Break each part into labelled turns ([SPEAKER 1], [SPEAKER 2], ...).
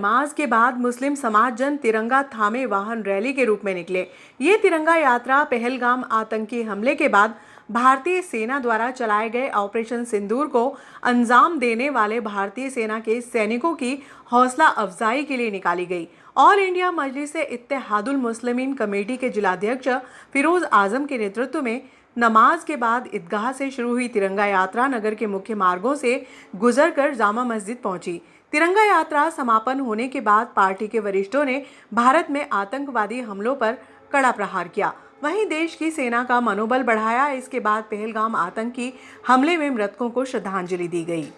[SPEAKER 1] नमाज के बाद मुस्लिम समाज जन तिरंगा थामे वाहन रैली के रूप में निकले। ये तिरंगा यात्रा पहलगाम आतंकी हमले के बाद भारतीय सेना द्वारा चलाए गए ऑपरेशन सिंदूर को अंजाम देने वाले भारतीय सेना के सैनिकों की हौसला अफजाई के लिए निकाली गई। ऑल इंडिया मजलिस इत्तेहादुल मुस्लिमीन कमेटी के जिलाध्यक्ष फिरोज आजम के नेतृत्व में नमाज के बाद ईदगाह से शुरू हुई तिरंगा यात्रा नगर के मुख्य मार्गों से गुजरकर जामा मस्जिद पहुंची। तिरंगा यात्रा समापन होने के बाद पार्टी के वरिष्ठों ने भारत में आतंकवादी हमलों पर कड़ा प्रहार किया, वहीं देश की सेना का मनोबल बढ़ाया। इसके बाद पहलगाम आतंकी हमले में मृतकों को श्रद्धांजलि दी गई।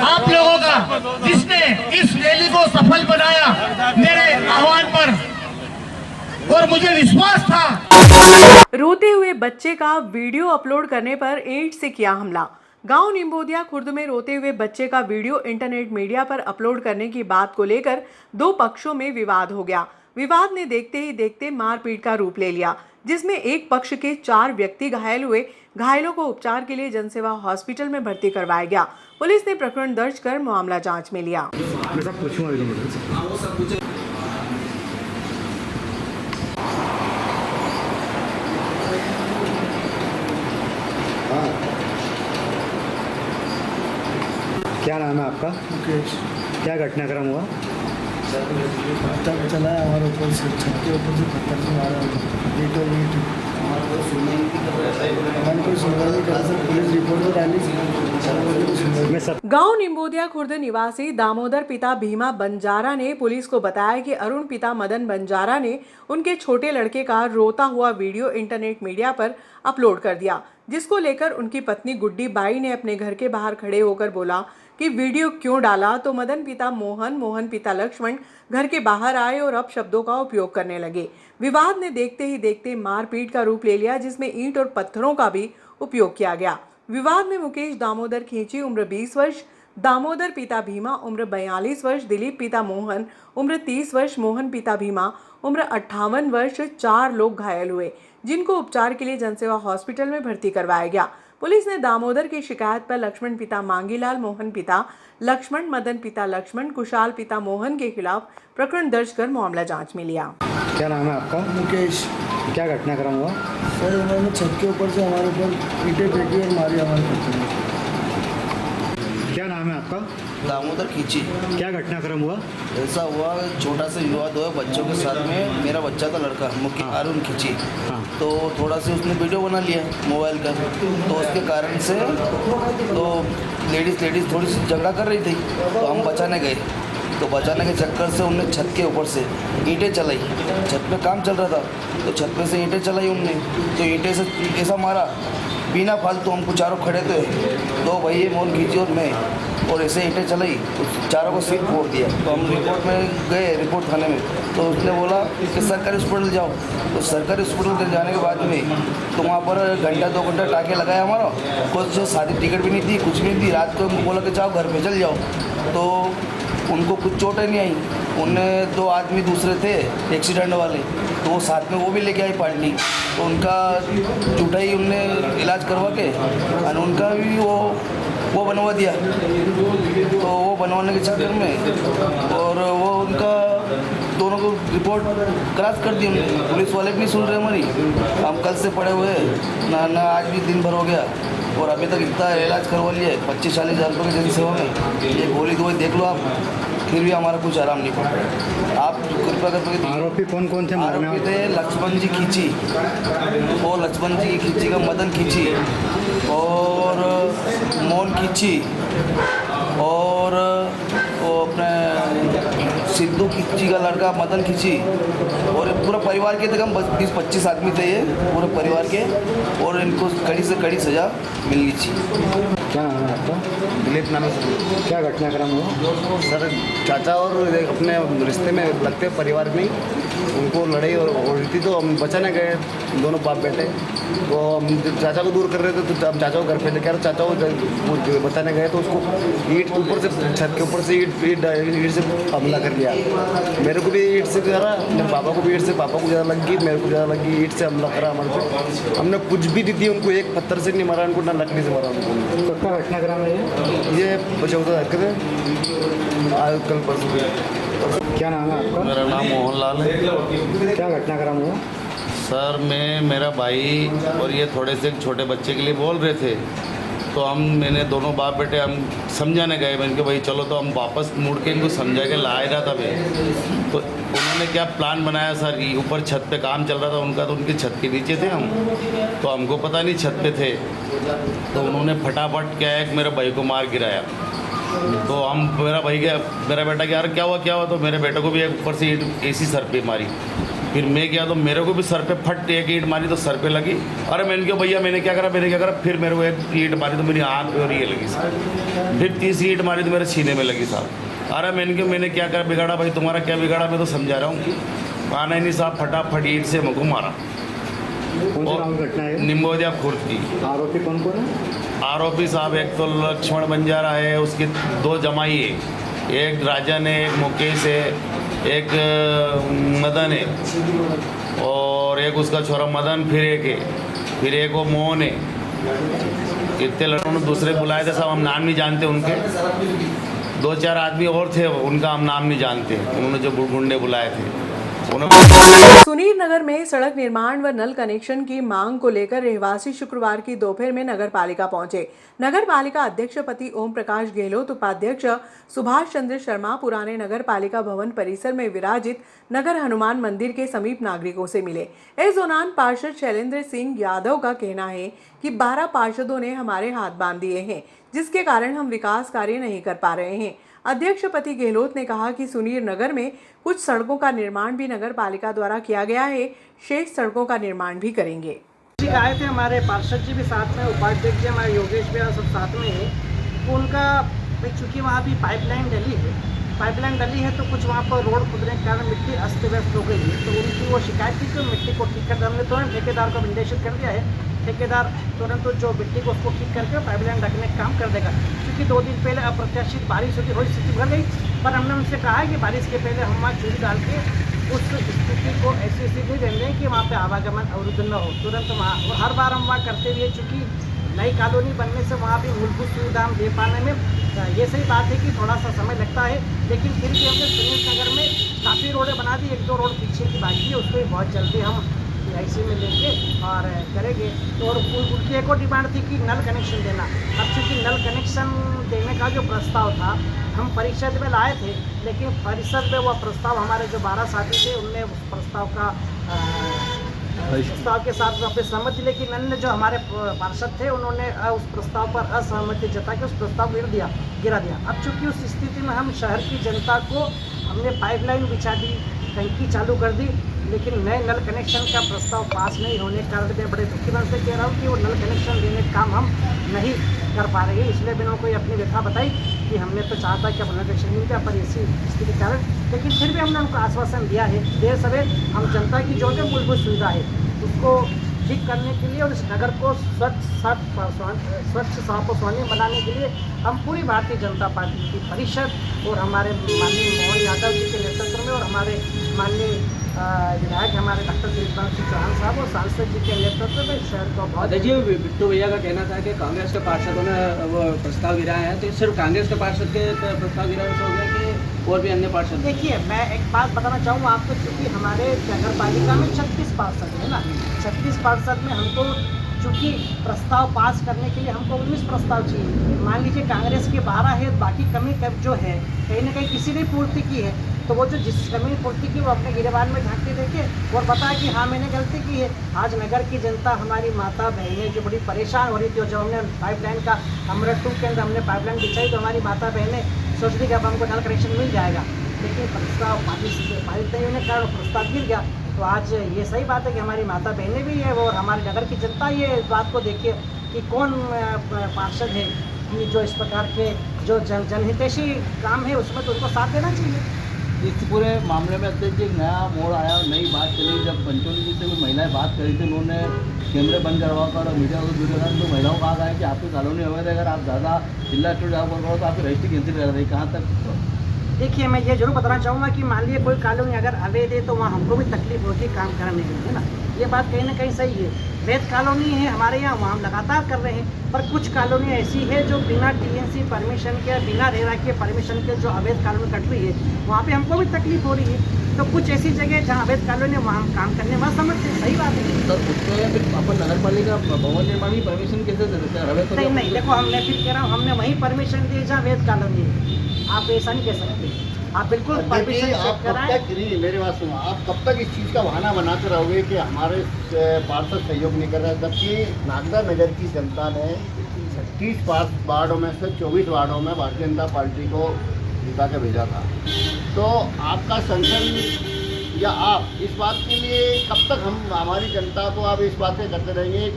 [SPEAKER 2] आप लोगों का, जिसने इस रैली को सफल बनाया मेरे आह्वान पर, और मुझे विश्वास था।
[SPEAKER 1] रोते हुए बच्चे का वीडियो अपलोड करने पर ईंट से किया हमला। गांव निम्बोदिया खुर्द में रोते हुए बच्चे का वीडियो इंटरनेट मीडिया पर अपलोड करने की बात को लेकर दो पक्षों में विवाद हो गया। विवाद ने देखते ही देखते मारपीट का रूप ले लिया, जिसमें एक पक्ष के 4 व्यक्ति घायल हुए। घायलों को उपचार के लिए जनसेवा हॉस्पिटल में भर्ती करवाया गया। पुलिस ने प्रकरण दर्ज कर मामला जांच में लिया।
[SPEAKER 3] क्या नाम है आपका?
[SPEAKER 4] मुकेश।
[SPEAKER 3] क्या घटनाक्रम हुआ?
[SPEAKER 4] पत्थर चला है हमारे ऊपर से, छत के ऊपर से पत्थर से मारा ईंटों ईंट। मैंने कोई सुनवाई नहीं करा सर, पुलिस रिपोर्ट तो डाली।
[SPEAKER 1] गांव निम्बोदिया खुर्द निवासी दामोदर पिता भीमा बंजारा ने पुलिस को बताया कि अरुण पिता मदन बंजारा ने उनके छोटे लड़के का रोता हुआ वीडियो इंटरनेट मीडिया पर अपलोड कर दिया, जिसको लेकर उनकी पत्नी गुड्डी बाई ने अपने घर के बाहर खड़े होकर बोला कि वीडियो क्यों डाला, तो मदन पिता मोहन पिता लक्ष्मण घर के बाहर आए और अपशब्दों का उपयोग करने लगे। विवाद ने देखते ही देखते मारपीट का रूप ले लिया, जिसमें ईंट और पत्थरों का भी उपयोग किया गया। विवाद में मुकेश दामोदर खींची उम्र 20 वर्ष, दामोदर पिता भीमा उम्र 42 वर्ष, दिलीप पिता मोहन उम्र 30 वर्ष, मोहन पिता भीमा उम्र 58 वर्ष 4 लोग घायल हुए, जिनको उपचार के लिए जनसेवा हॉस्पिटल में भर्ती करवाया गया। पुलिस ने दामोदर की शिकायत पर लक्ष्मण पिता मांगीलाल, मोहन पिता लक्ष्मण, मदन पिता लक्ष्मण, कुशाल पिता मोहन के खिलाफ प्रकरण दर्ज कर मामला जांच में लिया।
[SPEAKER 3] क्या नाम है आपका?
[SPEAKER 4] मुकेश।
[SPEAKER 3] क्या घटनाक्रम हुआ?
[SPEAKER 4] सर उन्होंने छत के ऊपर से हमारे ऊपर ईंटें फेंकी और मारी हमारे पत्थर में।
[SPEAKER 3] क्या नाम है आपका?
[SPEAKER 5] दामोदर खींची।
[SPEAKER 3] क्या घटनाक्रम हुआ?
[SPEAKER 5] ऐसा हुआ, छोटा सा विवाद हुआ बच्चों के साथ में। मेरा बच्चा था लड़का मुख्य अरुण खींची, तो थोड़ा सा उसने वीडियो बना लिया मोबाइल का, तो उसके कारण से तो लेडीज़ थोड़ी सी झगड़ा कर रही थी, तो हम बचाने गए। तो बचाने के चक्कर से उनने छत के ऊपर से ईंटें चलाई। छत पे काम चल रहा था, तो छत पे से ईंटें चलाई उनने, तो ईंटें से ऐसा मारा बिना फालतू। हमको चारों खड़े थे, 2 भैया मोहन खींची और मैं, और ऐसे ईंटें चलाई तो चारों को सिर फोड़ दिया। तो हम रिपोर्ट में गए, रिपोर्ट थाने में, तो उसने बोला कि सरकारी हॉस्पिटल जाओ। तो सरकारी हॉस्पिटल जाने के बाद में तो वहाँ पर घंटा 2 घंटा टाके लगाया हमारा। कुछ शादी टिकट भी नहीं थी, कुछ भी नहीं थी। रात को उनको बोला कि जाओ घर पे चल जाओ, तो उनको कुछ चोटें नहीं आई। उनने 2 आदमी दूसरे थे एक्सीडेंट वाले, तो वो साथ में वो भी लेके आई पार्टी, तो उनका झूठा ही उनने इलाज करवा के और उनका भी वो बनवा दिया। तो वो बनवाने के चक्कर में और वो उनका दोनों को रिपोर्ट क्रॉस कर दी हमने। पुलिस वाले भी नहीं सुन रहे हमारी। हम कल से पड़े हुए ना आज भी दिन भर हो गया और अभी तक इतना इलाज करवा लिया 25-40 हज़ार रुपये की जनसेवा में। ये गोली दवाई देख लो आप, फिर भी हमारा कुछ आराम नहीं पड़ रहा। आप कृपया करके।
[SPEAKER 3] आरोपी कौन कौन थे?
[SPEAKER 5] आरोपी थे लक्ष्मण जी खींची, वो लक्ष्मण जी खींची का मदन खींची और मोहन खींची और वो अपने सिद्धू खींची का लड़का मदन खींची, और पूरा परिवार के तक हम 20-25 आदमी थे ये पूरे परिवार के, और इनको कड़ी से कड़ी सज़ा मिलनी चाहिए।
[SPEAKER 3] क्या नाम है आपका?
[SPEAKER 5] दिलीप नाम है।
[SPEAKER 3] क्या घटनाक्रम हुआ?
[SPEAKER 6] सर चाचा और अपने रिश्ते में लगते परिवार में उनको लड़ाई और हो रही थी, तो हम बचाने गए दोनों बाप बेटे। तो हम चाचा को दूर कर रहे थे, तो हम चाचा को घर पे लेके आ रहे, चाचा को बचाने गए तो उसको ईंट ऊपर से, छत के ऊपर से ईंट से हमला कर लिया। मेरे को भी ईंट से करा, मेरे पापा को भी ईंट से, पापा को ज़्यादा लगी, मेरे को ज़्यादा लगी। ईंट से हमला करा हमारे पे। हमने कुछ भी दी थी उनको, एक पत्थर से नहीं मारा उनको, ना लकड़ी से मारा उनको।
[SPEAKER 3] क्या घटनाक्रम है
[SPEAKER 6] ये बचौता हरकत आज कल परसों।
[SPEAKER 3] क्या नाम है आपका?
[SPEAKER 7] मेरा नाम मोहनलाल है।
[SPEAKER 3] क्या घटनाक्रम हुआ?
[SPEAKER 7] सर मेरा भाई और ये थोड़े से छोटे बच्चे के लिए बोल रहे थे, तो मैंने दोनों बाप बेटे हम समझाने गए। मैंने कहा भाई चलो, तो हम वापस मुड़ के इनको समझा के लाए रहा था मैं। तो उन्होंने क्या प्लान बनाया सर कि ऊपर छत पे काम चल रहा था उनका, तो उनकी छत के नीचे थे हम, तो हमको पता नहीं छत पे थे। तो उन्होंने फटाफट क्या है मेरे भाई को मार गिराया। तो मेरा बेटा कि यार क्या हुआ, तो मेरे बेटे को भी ऊपर से ऐसी सर पे मारी। फिर मैं गया तो मेरे को भी सर पे फट एक ईंट मारी तो सर पे लगी। अरे मैंने कहा भैया मैंने क्या करा, फिर मेरे को एक ईंट मारी तो मेरी आँख पे और ये लगी साहब। फिर तीसरी ईंट मारी तो मेरे सीने में लगी साहब। अरे मैंने क्या करा बिगाड़ा भाई, तुम्हारा क्या बिगाड़ा, मैं तो समझा रहा हूँ। आना ही नहीं साहब, फटाफट ईंट से मुझको मारा।
[SPEAKER 3] कौन सी गाँव की घटना है?
[SPEAKER 7] निम्बोदिया खुर्द की।
[SPEAKER 3] आरोपी कौन कौन है?
[SPEAKER 7] आरोपी साहब एक तो लक्ष्मण बंजारा है, उसके 2 जमाई है, एक राजन है, एक मुकेश है, एक मदन है और एक उसका छोरा मदन, फिर एक वो मोहन है। इतने लड़कों ने दूसरे बुलाए थे साहब, हम नाम नहीं जानते उनके। 2-4 आदमी और थे, उनका हम नाम नहीं जानते, उन्होंने जो गुंडे बुलाए थे।
[SPEAKER 1] सुनीर नगर में सड़क निर्माण व नल कनेक्शन की मांग को लेकर रहवासी शुक्रवार की दोपहर में नगर पालिका पहुंचे। नगर पालिका अध्यक्ष पति ओम प्रकाश गहलोत, उपाध्यक्ष सुभाष चंद्र शर्मा पुराने नगर पालिका भवन परिसर में विराजित नगर हनुमान मंदिर के समीप नागरिकों से मिले। इस दौरान पार्षद शैलेंद्र सिंह यादव का कहना है कि 12 पार्षदों ने हमारे हाथ बांध दिए हैं, जिसके कारण हम विकास कार्य नहीं कर पा रहे हैं। अध्यक्ष पति गहलोत ने कहा कि सुनीर नगर में कुछ सड़कों का निर्माण भी नगर पालिका द्वारा किया गया है, शेष सड़कों का निर्माण भी करेंगे।
[SPEAKER 8] आए थे हमारे पार्षद जी भी साथ में, उपाध्यक्ष जी हमारे योगेश भी सब साथ में है। तो उनका चूँकि वहाँ भी पाइपलाइन डली है तो कुछ वहाँ पर रोड खुदने के कारण मिट्टी अस्त व्यस्त हो गई है। तो उनकी वो शिकायत थी कि मिट्टी को ठीक कर, हमने तुरंत ठेकेदार को निर्देशित कर दिया है। ठेकेदार तुरंत जो मिट्टी को उसको ठीक करके पाइपलाइन रखने का काम कर देगा। क्योंकि 2 दिन पहले अप्रत्याशित बारिश होती हुई स्थिति बढ़ गई, पर हमने उनसे कहा है कि बारिश के पहले हम वहाँ चूड़ी डाल के उस स्थिति को ऐसी स्थिति दे दें कि वहाँ पे आवागमन अवरुद्ध न हो। तुरंत वहाँ हर बार हम वहाँ करते हुए, चूँकि नई कॉलोनी बनने से वहाँ भी मूलभूत सुविधा हम दे पाने में ये सही बात है कि थोड़ा सा समय लगता है, लेकिन फिर भी हमने सुनील नगर में काफ़ी रोडें बना दी। 1-2 रोड पीछे की बाकी है, उसको भी बहुत जल्दी हम IC में लेके और करेंगे। तो और उनकी एक और डिमांड थी कि नल कनेक्शन देना। अब चूँकि नल कनेक्शन देने का जो प्रस्ताव था हम परिषद में लाए थे, लेकिन परिषद में वह प्रस्ताव हमारे जो 12 साथी थे उनने उस प्रस्ताव के साथ अपनी सहमति, लेकिन अन्य जो हमारे पार्षद थे उन्होंने उस प्रस्ताव पर असहमति जता के उस प्रस्ताव को गिरा दिया। अब चूँकि उस स्थिति में हम शहर की जनता को हमने पाइपलाइन बिछा दी, टंकी चालू कर दी, लेकिन नए नल कनेक्शन का प्रस्ताव पास नहीं होने के कारण मैं बड़े दुखी मन से कह रहा हूँ कि वो नल कनेक्शन देने का काम हम नहीं कर पा रहे हैं। इसलिए मैंने कोई अपनी व्यथा बताई कि हमने तो चाहता कि नल कनेक्शन मिल जाए, पर इसी स्थिति के कारण, लेकिन फिर भी हमने उनको आश्वासन दिया है देर सवेर हम जनता की जो भी मूलभूत सुविधा है उसको ठीक करने के लिए और इस नगर को स्वच्छ साफ और स्वर्णिम बनाने के लिए हम पूरी भारतीय जनता पार्टी की परिषद और हमारे माननीय मोहन यादव जी के नेतृत्व में और हमारे माननीय विधायक हमारे डॉक्टर दिलीप सिंह चौहान साहब और सांसद जी के नेतृत्व में शहर को बहुत
[SPEAKER 9] जी। बिट्टू भैया का कहना था कि कांग्रेस के पार्षदों ने वो प्रस्ताव गिराया है, तो सिर्फ कांग्रेस के पार्षद के प्रस्ताव गिराया हो गया कि और भी अन्य पार्षद?
[SPEAKER 8] देखिए, मैं एक बात बताना चाहूँगा आपको, क्योंकि हमारे नगर पालिका में 36 पार्षद है ना, 36 पार्षद में हमको चूँकि प्रस्ताव पास करने के लिए हमको 19 प्रस्ताव चाहिए। मान लीजिए कांग्रेस के 12 है, बाकी कमी जो है कहीं ना कहीं किसी ने पूर्ति की है, तो वो जो जिस कमी पूर्ति की वो अपने गिरेबान में झाँक के देखे और बताया कि हाँ मैंने गलती की है। आज नगर की जनता, हमारी माता बहनें जो बड़ी परेशान हो रही थी, और जब हमने पाइपलाइन का अमृत 2 के अंदर हमने पाइपलाइन बिछाई तो हमारी माता बहनें सोच रही कि अब हमको नल कनेक्शन मिल जाएगा, लेकिन प्रस्ताव पारित नहीं होने के कारण प्रस्ताव गिर गया। तो आज ये सही बात है कि हमारी माता बहनें भी है और हमारी नगर की जनता ये बात को देखिए कि कौन पार्षद है कि जो इस प्रकार के जो जनहितैषी काम है उसमें तो उनको साथ देना चाहिए।
[SPEAKER 9] इस पूरे मामले में अध्यक्ष जी एक नया मोड़ आया और नई बात चली। जब पंचोली जी से कोई महिलाएं बात करी थी, उन्होंने कैमरे बंद करवा कर और मीडिया को वीडियो कर, तो महिलाओं का कहा है कि आपकी कॉलोनी अवैध है, अगर आप ज़्यादा चिल्ला चिल्ला बोल रहे हो तो आपकी रजिस्ट्री कैंसिल कर रही। कहाँ तक?
[SPEAKER 8] देखिए, मैं ये जरूर बताना चाहूँगा कि मान लीजिए कोई कॉलोनी अगर अवैध है तो वहाँ हमको भी तकलीफ होगी काम करने के लिए ना, ये बात कहीं ना कहीं सही है। वैध कॉलोनी है हमारे यहाँ, वहाँ हम लगातार कर रहे हैं, पर कुछ कॉलोनी ऐसी है जो बिना TNC परमिशन के, बिना रेरा के परमिशन के जो अवैध कॉलोनी कट रही है, वहाँ पे हमको भी तकलीफ हो रही है। तो कुछ ऐसी जगह जहाँ अवैध कॉलोनी है वहाँ हम काम करने में समझते हैं, सही बात है।
[SPEAKER 9] सर, उसमें फिर अपन नगर पालिका भवन निर्माण की परमिशन कैसे दे देते हैं?
[SPEAKER 8] नहीं, देखो, हमने फिर कह रहा हूँ, हमने वहीं परमिशन दी जहाँ अवैध कॉलोनी है। आप ऐसा नहीं कह सकते, आप बिल्कुल परमिशन
[SPEAKER 6] आप कब तक मेरे बात सुनो, आप कब तक इस चीज़ का बहाना बनाते रहोगे कि हमारे पार्षद सहयोग नहीं कर रहे, जबकि नागदा नगर की जनता ने 30 वार्डों में से 24 वार्डों में भारतीय जनता पार्टी को जिता के भेजा था। तो आपका संगठन या आप इस बात के लिए कब तक हम हमारी जनता को आप इस बात से करते रहेंगे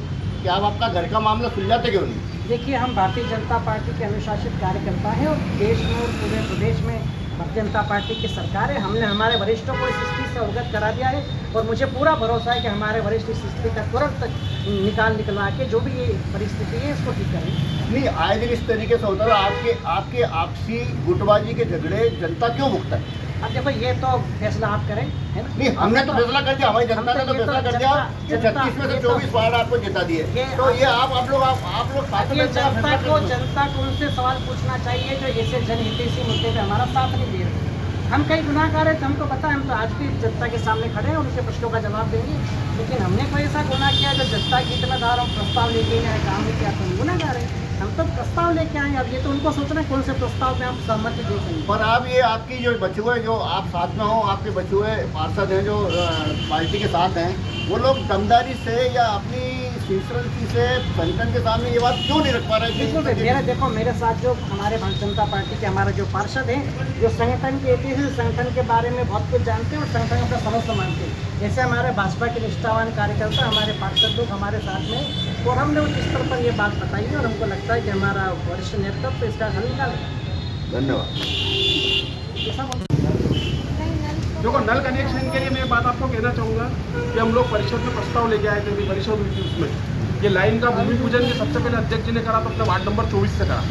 [SPEAKER 6] कि आप आपका घर का मामला सुलझाते क्यों नहीं?
[SPEAKER 8] देखिए, हम भारतीय जनता पार्टी के अनुशासित कार्यकर्ता हैं और देश में और पूरे प्रदेश में भारतीय जनता पार्टी की सरकार है। हमने हमारे वरिष्ठों को इस स्थिति से अवगत करा दिया है और मुझे पूरा भरोसा है कि हमारे वरिष्ठ इस स्थिति का तुरंत निकलवा के जो भी ये परिस्थिति है इसको ठीक करेंगे।
[SPEAKER 6] नहीं, आए दिन इस तरीके से होता है आपके आपसी गुटबाजी के झगड़े जनता क्यों भुगता है?
[SPEAKER 8] अब देखो, ये तो फैसला आप करें, है ना?
[SPEAKER 6] नहीं, हमने तो फैसला कर दिया, हमारी जनता ने तो फैसला कर दिया कि 36 में से 24 वार्ड आपको जिता दिए। तो ये आप लोग साथ में
[SPEAKER 8] जनता को उनसे सवाल पूछना चाहिए जो ऐसे जनहितैषी मुद्दे पे हमारा साथ नहीं दे रहे। हम कई गुनाहगार हैं, तो हमको पता है, हम तो आज भी जनता के सामने खड़े हैं और उनके प्रश्नों का जवाब देंगे। लेकिन हमने कोई ऐसा गुनाह किया जो जनता की जिम्मेदार हम प्रस्ताव लेके आए, काम नहीं किया, तो हम गुनाहगार हैं। हम तो प्रस्ताव लेके आए, अब ये तो उनको सोचना है कौन से प्रस्ताव में हम सहमति देखेंगे।
[SPEAKER 6] पर आप ये आपकी जो बचुए जो आप साथ में हो, आपके बचुए पार्षद हैं जो पार्टी के साथ हैं, वो लोग दमदारी से या अपनी सिंसियरिटी से संगठन के सामने ये बात क्यों नहीं रख पा रहे?
[SPEAKER 8] बिल्कुल, मेरे साथ जो हमारे भारतीय जनता पार्टी के हमारे जो पार्षद हैं, जो संगठन के संगठन के बारे में बहुत कुछ जानते हैं और संगठन का समस्त मानते हैं, जैसे हमारे भाजपा के निष्ठावान कार्यकर्ता हमारे पार्षद लोग हमारे साथ में, और हमने उस स्तर पर ये बात बताई है और हमको लगता है कि हमारा वरिष्ठ नेतृत्व इसका हल निकालेगा।
[SPEAKER 6] धन्यवाद।
[SPEAKER 10] देखो, नल कनेक्शन के लिए मैं बात आपको कहना चाहूँगा कि हम लोग परिषद में प्रस्ताव लेके आए थे, अभी परिषद हुई थी, उसमें ये लाइन का भूमि पूजन के सबसे पहले अध्यक्ष जी ने करा, तो अपने वार्ड नंबर 24 से करा।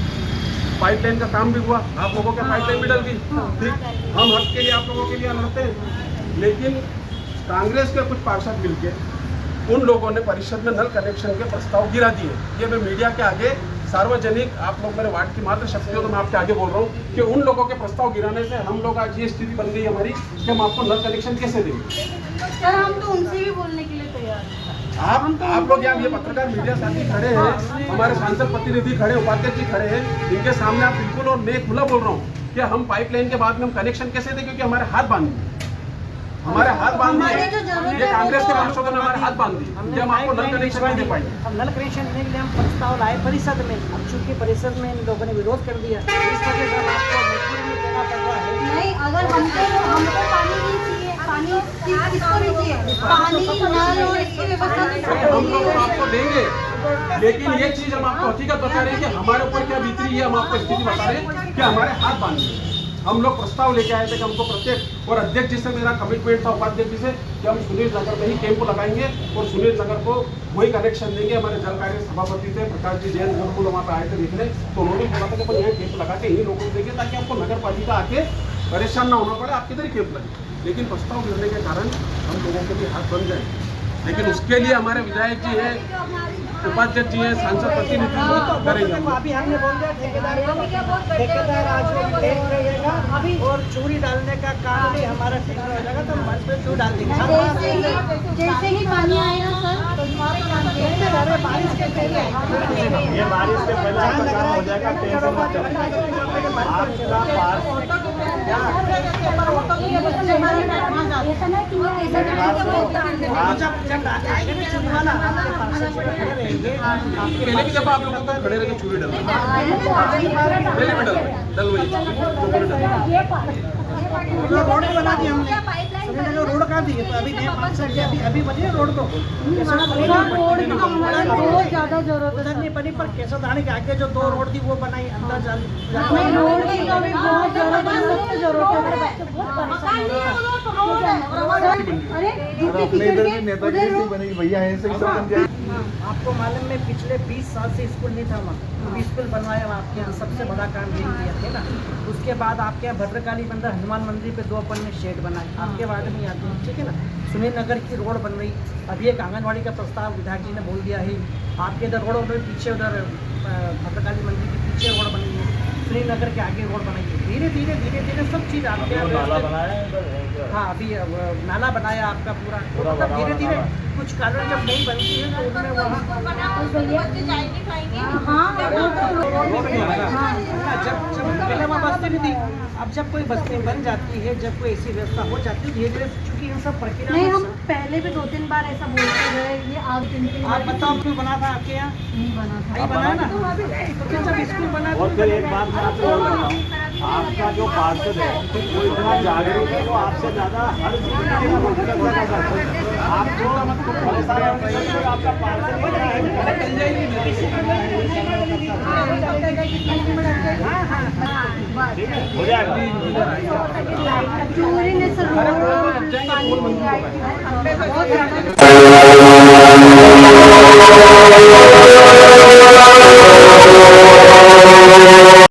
[SPEAKER 10] पाइपलाइन का काम भी हुआ, आप लोगों के पाइपलाइन भी डल गई, ठीक। हम हक के लिए आप लोगों के लिए लड़ते हैं, लेकिन कांग्रेस के कुछ पार्षद मिलके उन लोगों ने परिषद में नल कनेक्शन के प्रस्ताव गिरा दिए। ये मैं मीडिया के आगे सार्वजनिक, आप लोग मेरे वार्ड की मात्र शक्ति हो तो मैं आपके आगे बोल रहा हूँ कि उन लोगों के प्रस्ताव गिराने से हम लोग आज ये स्थिति बन गई हमारी कि हम आपको नल कनेक्शन कैसे देंगे।
[SPEAKER 11] सर, हम तो उनसे भी बोलने के लिए तैयार हैं।
[SPEAKER 10] आप लोग यहाँ ये पत्रकार मीडिया साथी खड़े हैं, हमारे सांसद प्रतिनिधि खड़े, उपाध्यक्ष जी खड़े हैं, इनके सामने आप बिल्कुल और मैं खुला बोल रहा हूँ कि हम पाइपलाइन के बाद में हम कनेक्शन कैसे दें, क्योंकि हमारे हाथ बांध दिए, ये कांग्रेस के पार्षदों ने हमारे हाथ बांध दिए, हम आपको नल कनेक्शन नहीं दे पाएंगे।
[SPEAKER 8] अब नल कनेक्शन देने के लिए हम प्रस्ताव लाए परिषद में, अब चूंकि परिषद में इन लोगों ने विरोध कर दिया, इस वजह से आपको मजबूरी में देना पड़ रहा है।
[SPEAKER 11] नहीं, अगर हमको पानी नहीं चाहिए, पानी किसको नहीं चाहिए, पानी नल और इसकी व्यवस्था
[SPEAKER 10] हम लोग आपको देंगे, लेकिन ये चीज हम आपको हकीकत बता रहे हैं कि हमारे ऊपर क्या बीत रही है, हम आपको स्थिति बता रहे हैं कि हमारे हाथ बांध दिए। हम लोग प्रस्ताव लेके आए थे कि हमको प्रत्येक, और अध्यक्ष जी से मेरा कमिटमेंट था, उपाध्यक्ष जी से, कि हम सुनील नगर में ही कैंप लगाएंगे और सुनील नगर को वही कनेक्शन देंगे। हमारे जल कार्य सभापति थे प्रकाश जी जैन, बिल्कुल वहाँ पे आए थे देखने, तो उन्होंने बोला था कि अपन यहाँ कैंप लगा के इन्हीं लोगों को देंगे ताकि आपको नगर पालिका आके परेशान ना होना पड़े, आपके इधर ही कैंप लगे। लेकिन प्रस्ताव गिरने के कारण हम लोगों के भी हाथ बन गए, लेकिन उसके लिए हमारे विधायक जी हैं, उपाध्यक्ष जी हैं, सांसद प्रतिनिधि करेंगे।
[SPEAKER 8] अभी हमने बोल दिया ठेकेदार आज देख रहेगा और चूड़ी डालने का काम भी हमारा ठीक हो जाएगा, तो हम मंच पे चूड़ी डाल देंगे।
[SPEAKER 11] जैसे ही पानी आएगा सर, तो
[SPEAKER 8] बारिश के पहले
[SPEAKER 3] ये बारिश के पहले आपका काम हो जाएगा, टेंशन मत
[SPEAKER 10] पहले भी जब आप लोगों को खड़े रह के चूड़ी डल पहले भी डल
[SPEAKER 8] रोड बना दी हमने, रोड का दी तो अभी अभी बने रोड को
[SPEAKER 11] बहुत ज़्यादा जरूरत
[SPEAKER 8] उधर नहीं बनी, पर केसरदानी के आगे जो 2 रोड थी वो बनाई, अंदर जाली
[SPEAKER 11] रोड की तो अभी बहुत जरूरत है।
[SPEAKER 3] भैया है
[SPEAKER 8] आपको मालूम है पिछले 20 साल से स्कूल नहीं था वहाँ, स्कूल बनवाया आपके यहाँ, सबसे बड़ा काम यही किया थे ना। उसके बाद आपके यहाँ भद्रकाली मंदिर, हनुमान मंदिर पे 2 अपन ने शेड बनाए, आपके वार्ड में आते हैं, ठीक है ना। सुनील नगर की रोड बन रही, अभी एक आंगनबाड़ी का प्रस्ताव विधायक जी ने बोल दिया है, आपके इधर रोड बन, पीछे उधर भद्रकाली मंदिर के पीछे रोड बनी है, सुनील नगर के आगे रोड बनाई है। धीरे धीरे सब चीज़ आपके हाँ अभी नाला बनाया आपका पूरा, मतलब धीरे धीरे कुछ कारण जब नहीं बनती है तो उनमें वहाँ जब पहले वहाँ बस्ती नहीं थी, अब जब कोई बस्ती बन जाती है, जब कोई ऐसी व्यवस्था हो जाती है, धीरे धीरे चूँकि इन सब प्रक्रिया
[SPEAKER 11] नहीं, हम पहले भी 2-3 बार ऐसा बोलते गए, ये आज 3
[SPEAKER 8] आप बताओ क्यों बना था आपके यहाँ?
[SPEAKER 11] नहीं बना था,
[SPEAKER 8] नहीं बना ना, तो जब स्कूल बना
[SPEAKER 3] और फिर एक बात मैं आपको बोल रहा हूँ, आपका जो पार्षद है वो इतना जागरूक है, वो आपसे ज़्यादा हर चीज़ में आपको परेशान होने से कोई आपका पार्षद नहीं है। हो जाएगा।
[SPEAKER 11] चूरी ने सर